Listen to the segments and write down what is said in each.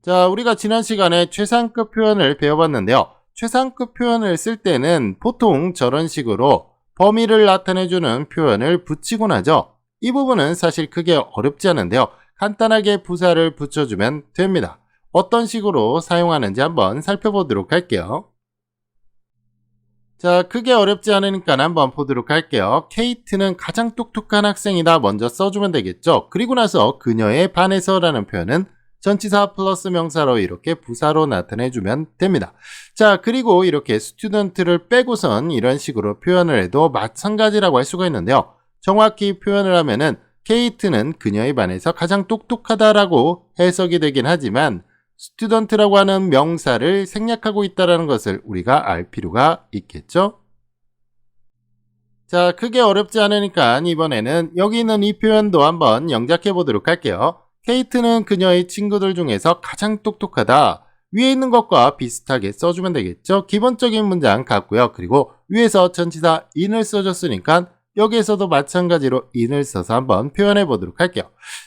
자, 우리가 지난 시간에 최상급 표현을 배워봤는데요. 최상급 표현을 쓸 때는 보통 저런 식으로 범위를 나타내주는 표현을 붙이곤 하죠. 이 부분은 사실 크게 어렵지 않은데요. 간단하게 부사를 붙여주면 됩니다. 어떤 식으로 사용하는지 한번 살펴보도록 할게요. 자, 크게 어렵지 않으니까 한번 보도록 할게요. 케이트는 가장 똑똑한 학생이다 먼저 써주면 되겠죠. 그리고 나서 그녀의 반해서 라는 표현은 전치사 플러스 명사로 이렇게 부사로 나타내주면 됩니다. 자, 그리고 이렇게 student를 빼고선 이런 식으로 표현을 해도 마찬가지라고 할 수가 있는데요. 정확히 표현을 하면은 케이트는 그녀에 반해서 가장 똑똑하다라고 해석이 되긴 하지만 student라고 하는 명사를 생략하고 있다는 것을 우리가 알 필요가 있겠죠? 자, 크게 어렵지 않으니까 이번에는 여기 있는 이 표현도 한번 영작해 보도록 할게요. 케이트는 그녀의 친구들 중에서 가장 똑똑하다. 위에 있는 것과 비슷하게 써주면 되겠죠? 기본적인 문장 같고요. 그리고 위에서 전치사 in을 써줬으니까 여기에서도 마찬가지로 in을 써서 한번 표현해 보도록 할게요.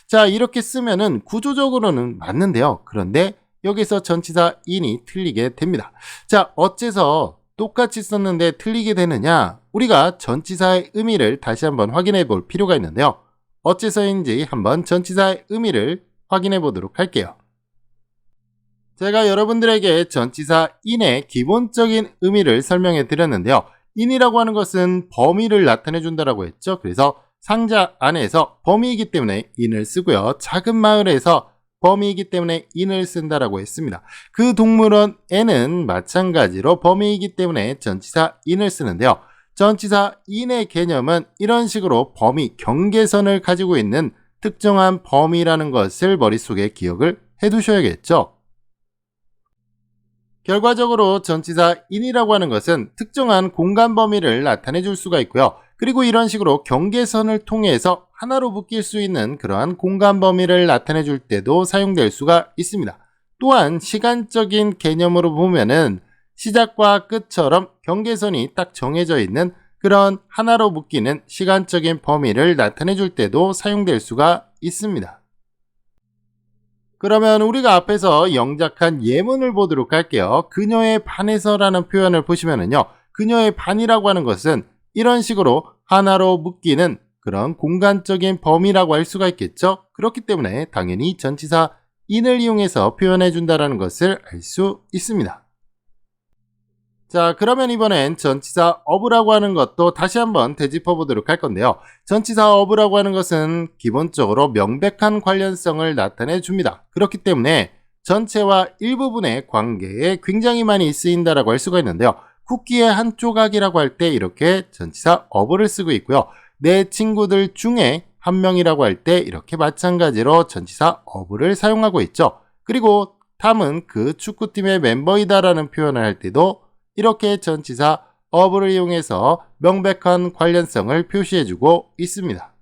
자, 이렇게 쓰면은 구조적으로는 맞는데요. 그런데 여기서 전치사 in이 틀리게 됩니다. 자, 어째서 똑같이 썼는데 틀리게 되느냐? 우리가 전치사의 의미를 다시 한번 확인해 볼 필요가 있는데요. 어째서인지 한번 전치사의 의미를 확인해 보도록 할게요. 제가 여러분들에게 전치사 in의 기본적인 의미를 설명해 드렸는데요. in이라고 하는 것은 범위를 나타내 준다라고 했죠. 그래서 상자 안에서 범위이기 때문에 in을 쓰고요. 작은 마을에서 범위이기 때문에 in을 쓴다라고 했습니다. 그 동물원에는 마찬가지로 범위이기 때문에 전치사 in을 쓰는데요. 전치사 in의 개념은 이런 식으로 범위, 경계선을 가지고 있는 특정한 범위라는 것을 머릿속에 기억을 해두셔야겠죠. 결과적으로 전치사 in이라고 하는 것은 특정한 공간 범위를 나타내 줄 수가 있고요. 그리고 이런 식으로 경계선을 통해서 하나로 묶일 수 있는 그러한 공간 범위를 나타내 줄 때도 사용될 수가 있습니다. 또한 시간적인 개념으로 보면은 시작과 끝처럼 경계선이 딱 정해져 있는 그런 하나로 묶이는 시간적인 범위를 나타내 줄 때도 사용될 수가 있습니다. 그러면 우리가 앞에서 영작한 예문을 보도록 할게요. 그녀의 반해서라는 표현을 보시면은요. 그녀의 반이라고 하는 것은 이런 식으로 하나로 묶이는 그런 공간적인 범위라고 할 수가 있겠죠. 그렇기 때문에 당연히 전치사 in을 이용해서 표현해 준다는 것을 알 수 있습니다. 자, 그러면 이번엔 전치사 of라고 하는 것도 다시 한번 되짚어 보도록 할 건데요. 전치사 of라고 하는 것은 기본적으로 명백한 관련성을 나타내 줍니다. 그렇기 때문에 전체와 일부분의 관계에 굉장히 많이 쓰인다라고 할 수가 있는데요. 쿠키의 한 조각이라고 할 때 이렇게 전치사 of를 쓰고 있고요. 내 친구들 중에 한 명이라고 할 때 이렇게 마찬가지로 전치사 of를 사용하고 있죠. 그리고 탐은 그 축구팀의 멤버이다라는 표현을 할 때도 이렇게 전치사 of를 이용해서 명백한 관련성을 표시해주고 있습니다.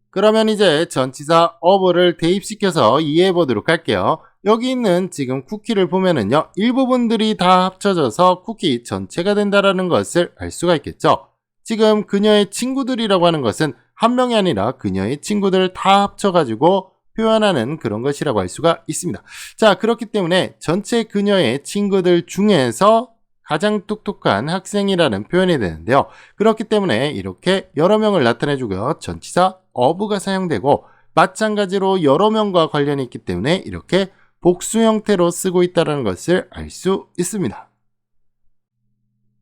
그러면 이제 전치사 of를 대입시켜서 이해해 보도록 할게요. 여기 있는 지금 쿠키를 보면은요, 일부분들이 다 합쳐져서 쿠키 전체가 된다는 것을 알 수가 있겠죠. 지금 그녀의 친구들이라고 하는 것은 한 명이 아니라 그녀의 친구들 다 합쳐가지고 표현하는 그런 것이라고 할 수가 있습니다. 자, 그렇기 때문에 전체 그녀의 친구들 중에서 가장 똑똑한 학생이라는 표현이 되는데요. 그렇기 때문에 이렇게 여러 명을 나타내주고요. 전치사 of가 사용되고 마찬가지로 여러 명과 관련이 있기 때문에 이렇게 복수 형태로 쓰고 있다는 것을 알 수 있습니다.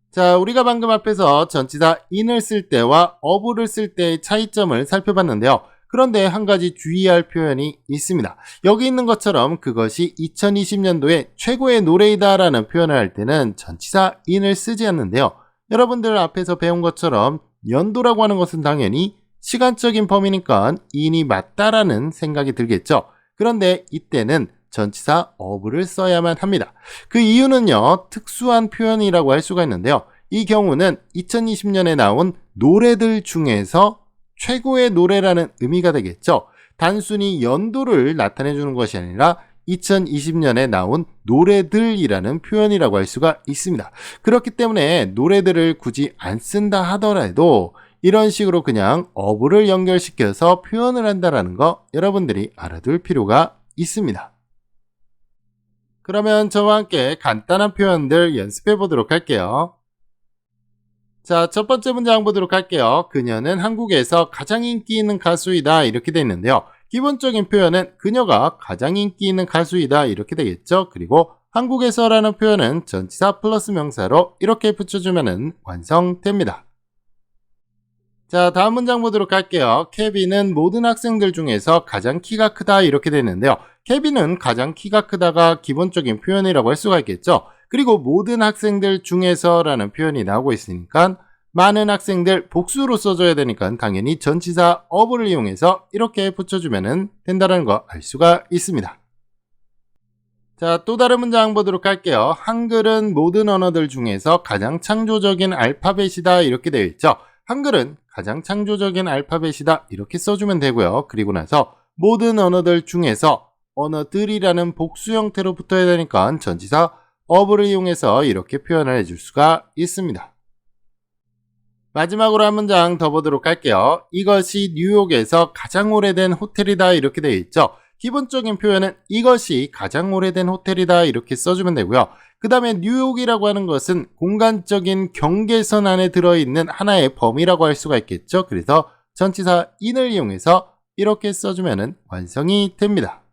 자, 우리가 방금 앞에서 전치사 in을 쓸 때와 of를 쓸 때의 차이점을 살펴봤는데요. 그런데 한 가지 주의할 표현이 있습니다. 여기 있는 것처럼 그것이 2020년도에 최고의 노래이다 라는 표현을 할 때는 전치사 in을 쓰지 않는데요. 여러분들 앞에서 배운 것처럼 연도라고 하는 것은 당연히 시간적인 범위니까 in이 맞다라는 생각이 들겠죠. 그런데 이때는 전치사 of를 써야만 합니다. 그 이유는요, 특수한 표현이라고 할 수가 있는데요. 이 경우는 2020년에 나온 노래들 중에서 최고의 노래라는 의미가 되겠죠. 단순히 연도를 나타내 주는 것이 아니라 2020년에 나온 노래들이라는 표현이라고 할 수가 있습니다. 그렇기 때문에 노래들을 굳이 안 쓴다 하더라도 이런 식으로 그냥 of를 연결시켜서 표현을 한다는 거 여러분들이 알아둘 필요가 있습니다. 그러면 저와 함께 간단한 표현들 연습해 보도록 할게요. 자, 첫 번째 문장 보도록 할게요. 그녀는 한국에서 가장 인기 있는 가수이다. 이렇게 되어 있는데요. 기본적인 표현은 그녀가 가장 인기 있는 가수이다. 이렇게 되겠죠. 그리고 한국에서라는 표현은 전치사 플러스 명사로 이렇게 붙여주면 완성됩니다. 자, 다음 문장 보도록 할게요. 케빈은 모든 학생들 중에서 가장 키가 크다. 이렇게 되는데요. 케빈은 가장 키가 크다가 기본적인 표현이라고 할 수가 있겠죠. 그리고 모든 학생들 중에서라는 표현이 나오고 있으니까 많은 학생들 복수로 써줘야 되니까 당연히 전치사 of를 이용해서 이렇게 붙여주면 된다는 거 알 수가 있습니다. 자, 또 다른 문장 보도록 할게요. 한글은 모든 언어들 중에서 가장 창조적인 알파벳이다. 이렇게 되어 있죠. 한글은 가장 창조적인 알파벳이다. 이렇게 써주면 되고요. 그리고 나서 모든 언어들 중에서 언어들이라는 복수 형태로 붙어야 되니까 전치사 of를 이용해서 이렇게 표현을 해줄 수가 있습니다. 마지막으로 한 문장 더 보도록 할게요. 이것이 뉴욕에서 가장 오래된 호텔이다. 이렇게 되어 있죠. 기본적인 표현은 이것이 가장 오래된 호텔이다. 이렇게 써주면 되고요. 그 다음에 뉴욕이라고 하는 것은 공간적인 경계선 안에 들어있는 하나의 범위라고 할 수가 있겠죠. 그래서 전치사 in을 이용해서 이렇게 써주면 완성이 됩니다.